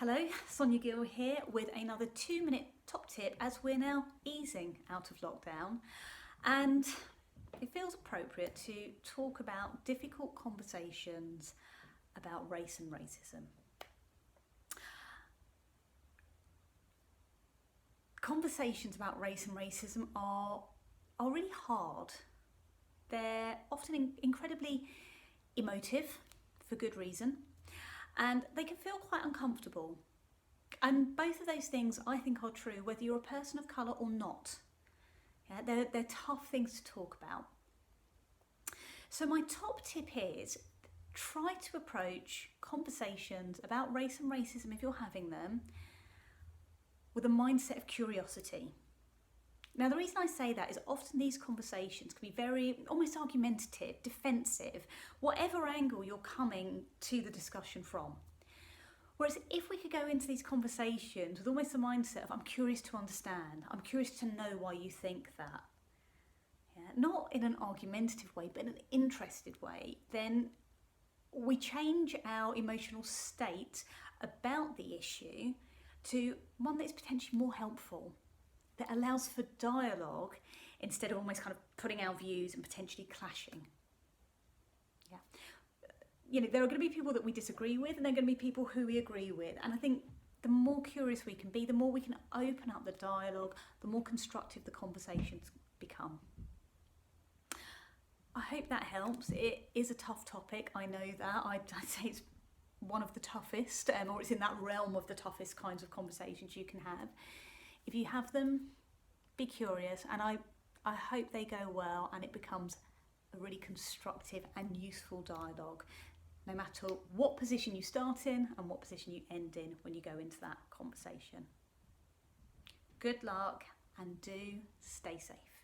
Hello, Sonia Gill here with another 2-minute top tip as we're now easing out of lockdown, and it feels appropriate to talk about difficult conversations about race and racism. Conversations about race and racism are really hard. They're often incredibly emotive for good reason, and they can feel quite uncomfortable. And both of those things I think are true whether you're a person of colour or not. Yeah, they're tough things to talk about. So my top tip is try to approach conversations about race and racism, if you're having them, with a mindset of curiosity. Now, the reason I say that is often these conversations can be very almost argumentative, defensive, whatever angle you're coming to the discussion from. Whereas if we could go into these conversations with almost the mindset of I'm curious to understand, I'm curious to know why you think that, not in an argumentative way, but in an interested way, then we change our emotional state about the issue to one that's potentially more helpful, that allows for dialogue instead of almost kind of putting our views and potentially clashing. There are going to be people that we disagree with, and there are going to be people who we agree with. And I think the more curious we can be, the more we can open up the dialogue, the more constructive the conversations become. I hope that helps. It is a tough topic, I know that. I'd say it's one of the toughest, or it's in that realm of the toughest kinds of conversations you can have. If you have them, be curious, and I hope they go well and it becomes a really constructive and useful dialogue, no matter what position you start in and what position you end in when you go into that conversation. Good luck, and do stay safe.